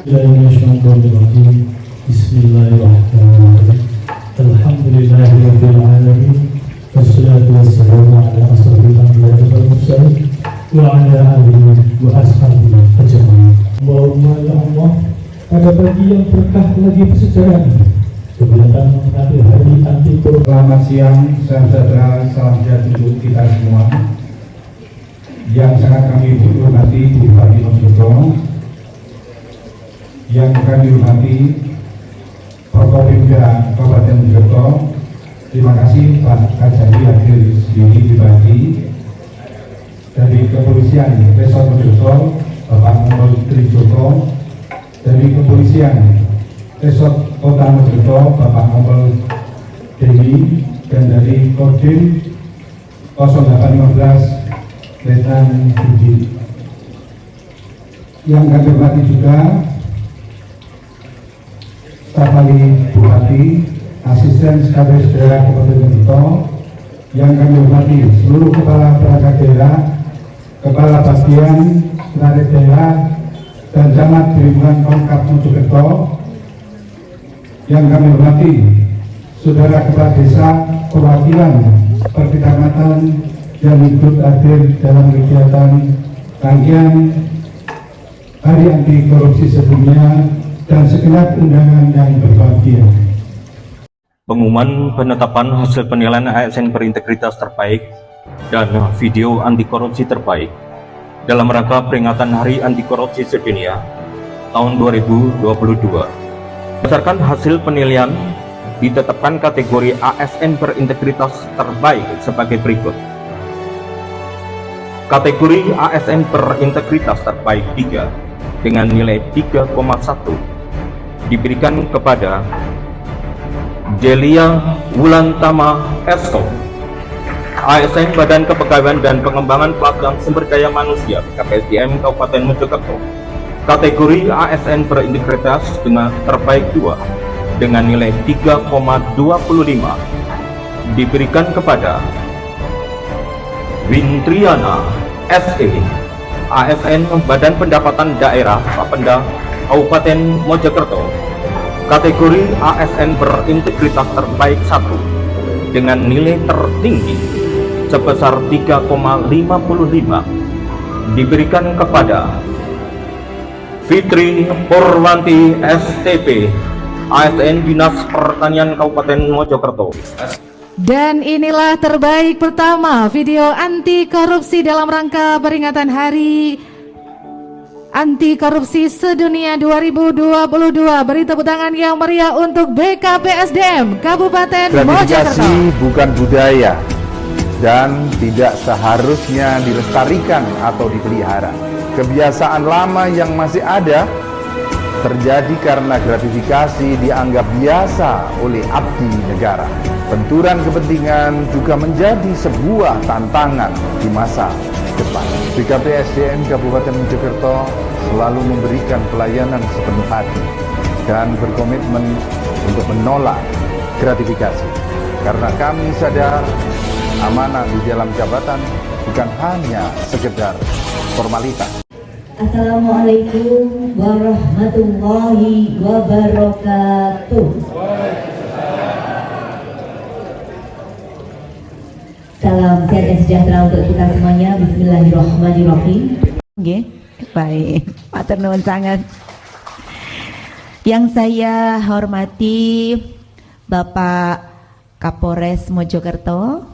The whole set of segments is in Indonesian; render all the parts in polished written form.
Bismillahirrahmanirrahim. Alhamdulillahirabbil alamin. Wassalatu wassalamu ala asrofil anbiya'i wal mursalin wa ala alihi wa ashabihi ajma'in. Allahumma ya Allah, pada pagi yang berkah lagi bersejarah ini, kegiatan mengambil hari anti korupsi. Selamat siang, salam sejahtera, salam sejahtera untuk kita semua. Yang sangat kami hormati Bupati Mojokerto, yang kami hormati Forkopimda Kabupaten Mojokerto. Terima kasih Pak Kajari hadir sendiri pribadi. Dari Kepolisian Resort Mojokerto, Bapak Muhammad Trijoko. Dari Kepolisian Resort Kota Mojokerto, Bapak Muhammad Dewi. Dan dari Kodim 0815 Letnan Budi. Yang kami hormati juga staf ahli Bupati, asisten sekretaris daerah Kabupaten Mojokerto. Yang kami hormati seluruh kepala perangkat daerah, kepala bagian sekretaris daerah dan camat di lingkungan Pemkab Mojokerto. Yang kami hormati saudara kepala desa, perwakilan per kecamatan yang ikut hadir dalam kegiatan rangkaian Hari Anti Korupsi sebelumnya dan segenap undangan yang berbahagia. Pengumuman penetapan hasil penilaian ASN berintegritas terbaik dan video anti korupsi terbaik dalam rangka peringatan Hari Anti Korupsi Sedunia tahun 2022. Berdasarkan hasil penilaian, ditetapkan kategori ASN berintegritas terbaik sebagai berikut. Kategori ASN berintegritas terbaik 3 dengan nilai 3,1 diberikan kepada Delia Wulantama Esko, ASN Badan Kepegawaian dan Pengembangan Pelatihan Sumber Daya Manusia KPSDM Kabupaten Mojokerto. Kategori ASN berintegritas dengan terbaik 2 dengan nilai 3,25 diberikan kepada Wintriana SE, ASN Badan Pendapatan Daerah Bapenda Kabupaten Mojokerto. Kategori ASN berintegritas terbaik 1 dengan nilai tertinggi sebesar 3,55 diberikan kepada Fitri Purwanti STP, ASN Dinas Pertanian Kabupaten Mojokerto. Dan inilah terbaik pertama video anti korupsi dalam rangka peringatan Hari Anti Korupsi Sedunia 2022. Beri tepuk tangan yang meriah untuk BKPSDM Kabupaten Mojokerto. Gratifikasi bukan budaya dan tidak seharusnya dilestarikan atau dipelihara. Kebiasaan lama yang masih ada terjadi karena gratifikasi dianggap biasa oleh abdi negara. Benturan kepentingan juga menjadi sebuah tantangan di masa depan. BKPSDM Kabupaten Mojokerto selalu memberikan pelayanan sepenuh hati dan berkomitmen untuk menolak gratifikasi. Karena kami sadar amanah di dalam jabatan bukan hanya sekedar formalitas. Assalamualaikum warahmatullahi wabarakatuh. Salam sehat dan sejahtera untuk kita semuanya. Bismillahirrahmanirrahim. Oke, baik. Matur nuwun sangat. Yang saya hormati Bapak Kapolres Mojokerto,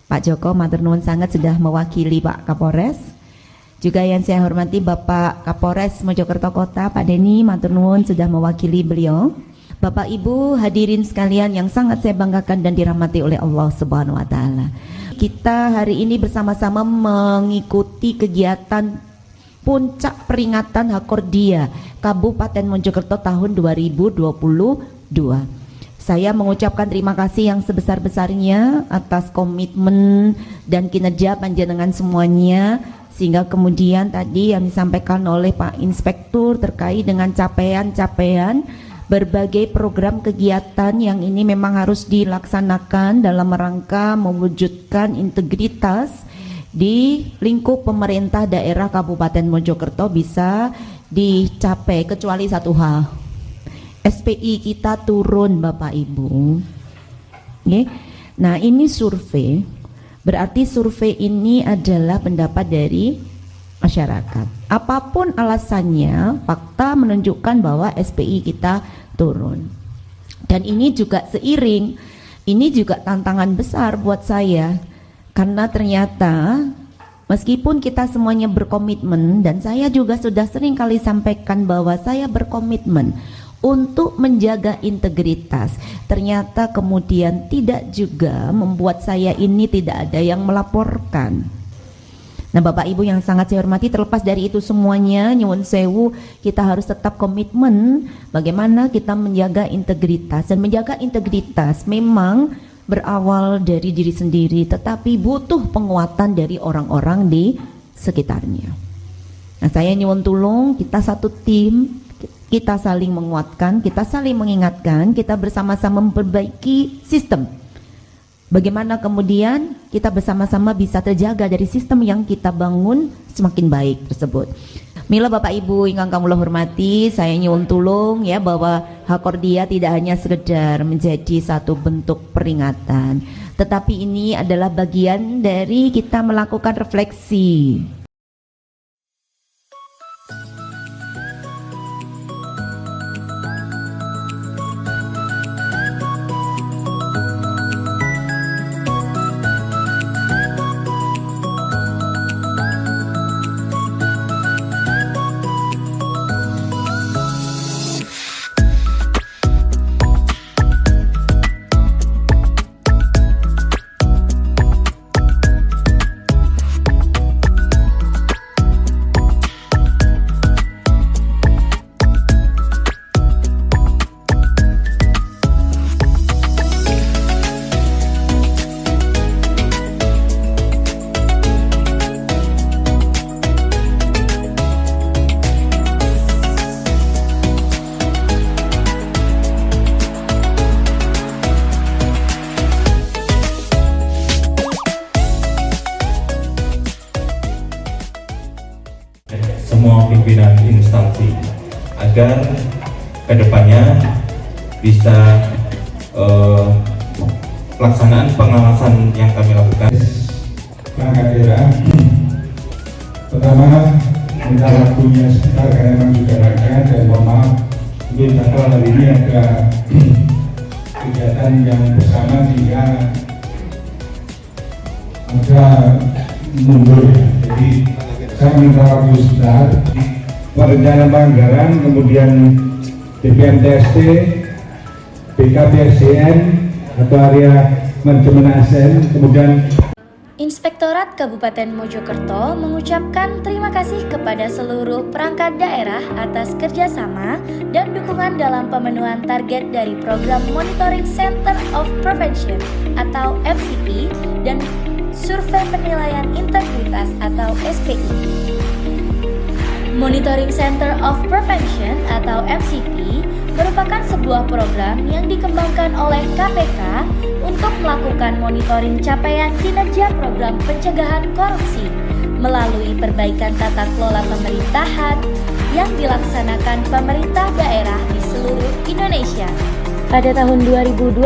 Pak Joko, matur nuwun sangat sudah mewakili Pak Kapolres. Juga yang saya hormati Bapak Kapolres Mojokerto Kota, Pak Denny, matur nuwun sudah mewakili beliau. Bapak Ibu hadirin sekalian yang sangat saya banggakan dan dirahmati oleh Allah Subhanahu wa taala. Kita hari ini bersama-sama mengikuti kegiatan puncak peringatan Hakordia Kabupaten Mojokerto tahun 2022. Saya mengucapkan terima kasih yang sebesar-besarnya atas komitmen dan kinerja panjenengan semuanya, sehingga kemudian tadi yang disampaikan oleh Pak Inspektur terkait dengan capaian-capaian berbagai program kegiatan yang ini memang harus dilaksanakan dalam rangka mewujudkan integritas di lingkup pemerintah daerah Kabupaten Mojokerto bisa dicapai kecuali satu hal, SPI kita turun Bapak Ibu. Oke. Nah ini survei, berarti survei ini adalah pendapat dari masyarakat. Apapun alasannya, fakta menunjukkan bahwa SPI kita turun. Dan ini juga seiring, ini juga tantangan besar buat saya, karena ternyata meskipun kita semuanya berkomitmen, dan saya juga sudah sering kali sampaikan bahwa saya berkomitmen untuk menjaga integritas, ternyata kemudian tidak juga membuat saya ini tidak ada yang melaporkan. Nah Bapak Ibu yang sangat saya hormati, terlepas dari itu semuanya, nyuwun sewu, kita harus tetap komitmen bagaimana kita menjaga integritas. Dan menjaga integritas memang berawal dari diri sendiri, tetapi butuh penguatan dari orang-orang di sekitarnya. Nah saya nyuwun tulung, kita satu tim, kita saling menguatkan, kita saling mengingatkan, kita bersama-sama memperbaiki sistem. Bagaimana kemudian kita bersama-sama bisa terjaga dari sistem yang kita bangun semakin baik tersebut. Mila Bapak Ibu ingkang kula hormati, saya nyuwun tulung ya bahwa Hakordia tidak hanya sekedar menjadi satu bentuk peringatan, tetapi ini adalah bagian dari kita melakukan refleksi. semua pimpinan instansi agar kedepannya bisa pelaksanaan pengawasan yang kami lakukan. Perangkat daerah, pertama minta waktunya sebentar karena memang juga rakyat, dan mohon maaf mungkin bakal hari ini ada kegiatan yang bersama sehingga ada mundur ya. Jadi saya minta waktu sebentar, perencanaan anggaran, kemudian BPMTST, BKPSDN atau area manajemen ASN, kemudian Inspektorat Kabupaten Mojokerto mengucapkan terima kasih kepada seluruh perangkat daerah atas kerjasama dan dukungan dalam pemenuhan target dari program Monitoring Center of Prevention atau MCP dan Survei Penilaian Integritas atau SPI. Monitoring Center of Prevention atau MCP merupakan sebuah program yang dikembangkan oleh KPK untuk melakukan monitoring capaian kinerja program pencegahan korupsi melalui perbaikan tata kelola pemerintahan yang dilaksanakan pemerintah daerah di seluruh Indonesia. Pada tahun 2022,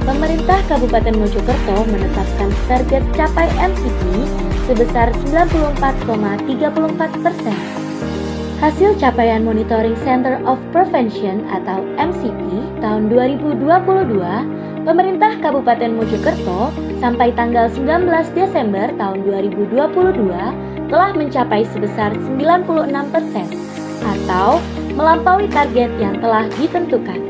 pemerintah Kabupaten Mojokerto menetapkan target capai MCP sebesar 94,34%. Hasil capaian Monitoring Center of Prevention atau MCP tahun 2022, pemerintah Kabupaten Mojokerto sampai tanggal 19 Desember tahun 2022 telah mencapai sebesar 96% atau melampaui target yang telah ditentukan.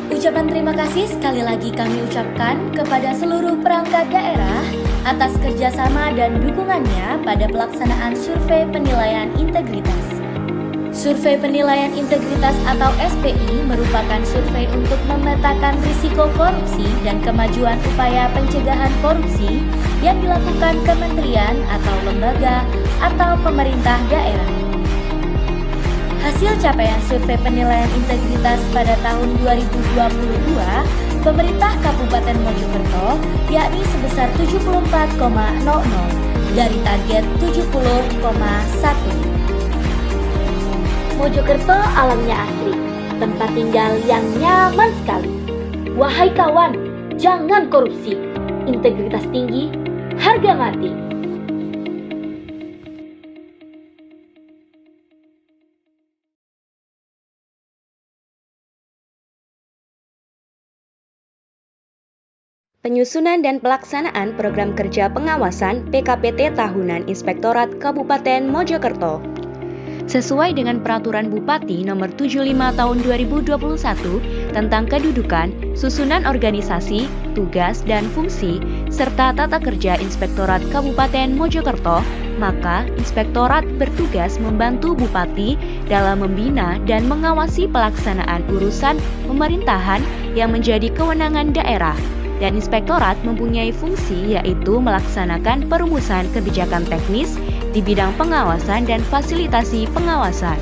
Ucapan terima kasih sekali lagi kami ucapkan kepada seluruh perangkat daerah atas kerjasama dan dukungannya pada pelaksanaan survei penilaian integritas. Survei penilaian integritas atau SPI merupakan survei untuk memetakan risiko korupsi dan kemajuan upaya pencegahan korupsi yang dilakukan kementerian atau lembaga atau pemerintah daerah. Hasil capaian survei penilaian integritas pada tahun 2022 pemerintah Kabupaten Mojokerto yakni sebesar 74,00 dari target 70,1. Mojokerto alamnya asri, tempat tinggal yang nyaman sekali. Wahai kawan, jangan korupsi, integritas tinggi, harga mati. Penyusunan dan pelaksanaan program kerja pengawasan PKPT tahunan Inspektorat Kabupaten Mojokerto. Sesuai dengan Peraturan Bupati Nomor 75 Tahun 2021 tentang kedudukan, susunan organisasi, tugas, dan fungsi, serta tata kerja Inspektorat Kabupaten Mojokerto, maka Inspektorat bertugas membantu Bupati dalam membina dan mengawasi pelaksanaan urusan pemerintahan yang menjadi kewenangan daerah. Dan Inspektorat mempunyai fungsi yaitu melaksanakan perumusan kebijakan teknis di bidang pengawasan dan fasilitasi pengawasan.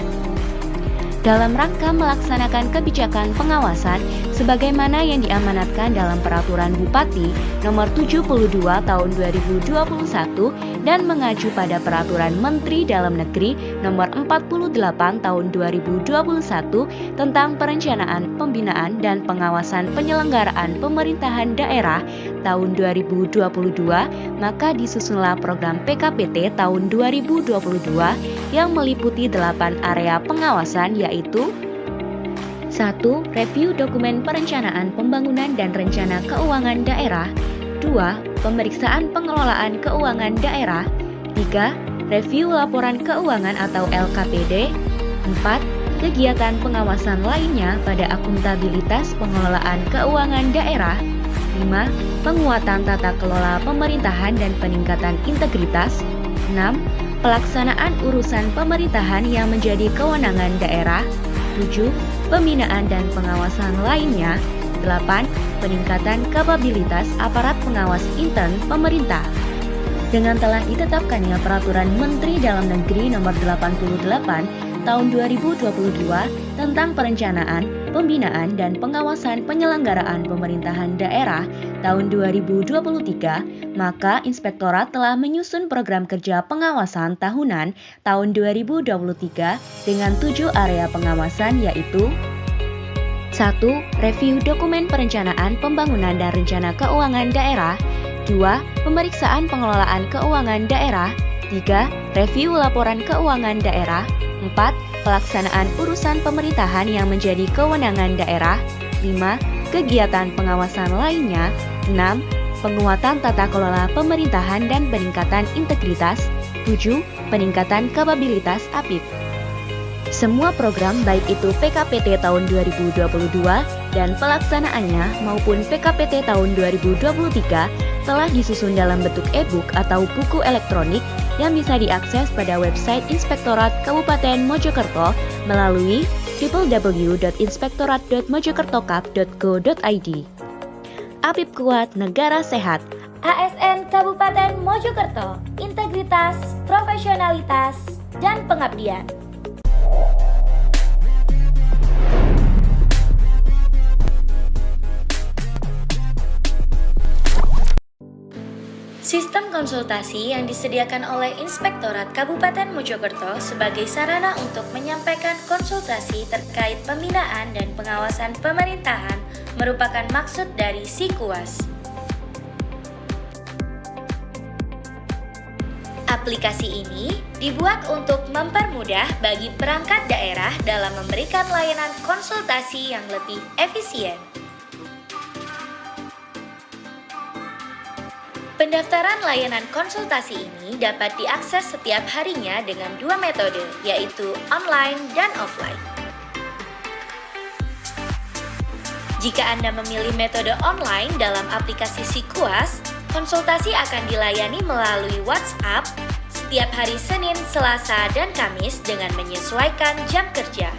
Dalam rangka melaksanakan kebijakan pengawasan sebagaimana yang diamanatkan dalam Peraturan Bupati Nomor 72 Tahun 2021 dan mengacu pada Peraturan Menteri Dalam Negeri Nomor 48 Tahun 2021 tentang Perencanaan, Pembinaan dan Pengawasan Penyelenggaraan Pemerintahan Daerah tahun 2022, maka disusunlah program PKPT tahun 2022 yang meliputi 8 area pengawasan yaitu 1. Review dokumen perencanaan pembangunan dan rencana keuangan daerah. 2. Pemeriksaan pengelolaan keuangan daerah. 3. Review laporan keuangan atau LKPD. 4. Kegiatan pengawasan lainnya pada akuntabilitas pengelolaan keuangan daerah. 5. Penguatan tata kelola pemerintahan dan peningkatan integritas. 6. Pelaksanaan urusan pemerintahan yang menjadi kewenangan daerah. 7. Pembinaan dan pengawasan lainnya. 8. Peningkatan kapabilitas aparat pengawas intern pemerintah. Dengan telah ditetapkannya Peraturan Menteri Dalam Negeri Nomor 88 Tahun 2022 tentang Perencanaan, Pembinaan dan Pengawasan Penyelenggaraan Pemerintahan Daerah tahun 2023, maka Inspektorat telah menyusun program kerja pengawasan tahunan tahun 2023 dengan 7 area pengawasan yaitu 1. Review dokumen perencanaan pembangunan dan rencana keuangan daerah. 2. Pemeriksaan pengelolaan keuangan daerah. 3. Review laporan keuangan daerah. 4. Pelaksanaan urusan pemerintahan yang menjadi kewenangan daerah. 5. Kegiatan pengawasan lainnya. 6. Penguatan tata kelola pemerintahan dan peningkatan integritas. 7. Peningkatan kapabilitas APIP. Semua program baik itu PKPT tahun 2022 dan pelaksanaannya maupun PKPT tahun 2023 telah disusun dalam bentuk e-book atau buku elektronik yang bisa diakses pada website Inspektorat Kabupaten Mojokerto melalui www.inspektorat.mojokertokap.go.id. APIP kuat, negara sehat. ASN Kabupaten Mojokerto, integritas, profesionalitas, dan pengabdian. Sistem konsultasi yang disediakan oleh Inspektorat Kabupaten Mojokerto sebagai sarana untuk menyampaikan konsultasi terkait pembinaan dan pengawasan pemerintahan merupakan maksud dari SIKUAS. Aplikasi ini dibuat untuk mempermudah bagi perangkat daerah dalam memberikan layanan konsultasi yang lebih efisien. Pendaftaran layanan konsultasi ini dapat diakses setiap harinya dengan 2 metode, yaitu online dan offline. Jika Anda memilih metode online dalam aplikasi SIKUAS, konsultasi akan dilayani melalui WhatsApp setiap hari Senin, Selasa, dan Kamis dengan menyesuaikan jam kerja.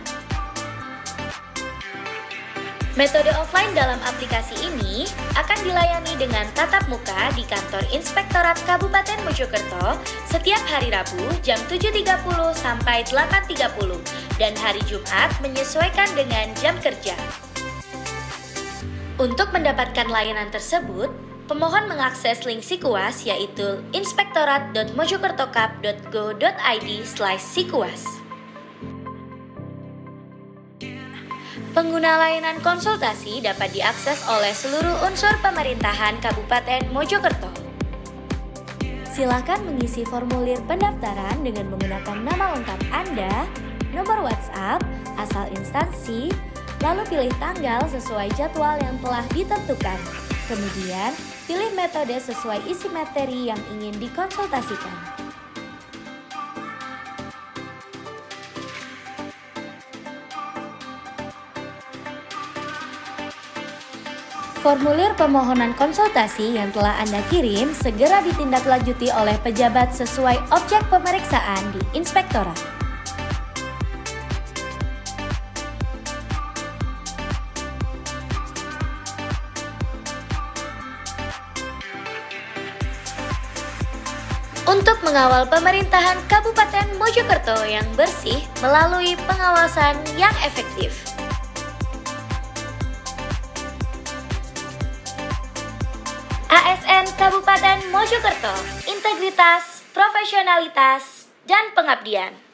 Metode offline dalam aplikasi ini akan dilayani dengan tatap muka di kantor Inspektorat Kabupaten Mojokerto setiap hari Rabu jam 7.30 sampai 8.30 dan hari Jumat menyesuaikan dengan jam kerja. Untuk mendapatkan layanan tersebut, pemohon mengakses link Sikuas yaitu inspektorat.mojokertokap.go.id/sikuas. Pengguna layanan konsultasi dapat diakses oleh seluruh unsur pemerintahan Kabupaten Mojokerto. Silakan mengisi formulir pendaftaran dengan menggunakan nama lengkap Anda, nomor WhatsApp, asal instansi, lalu pilih tanggal sesuai jadwal yang telah ditentukan. Kemudian, pilih metode sesuai isi materi yang ingin dikonsultasikan. Formulir permohonan konsultasi yang telah Anda kirim segera ditindaklanjuti oleh pejabat sesuai objek pemeriksaan di Inspektorat. Untuk mengawal pemerintahan Kabupaten Mojokerto yang bersih melalui pengawasan yang efektif. ASN Kabupaten Mojokerto, integritas, profesionalitas, dan pengabdian.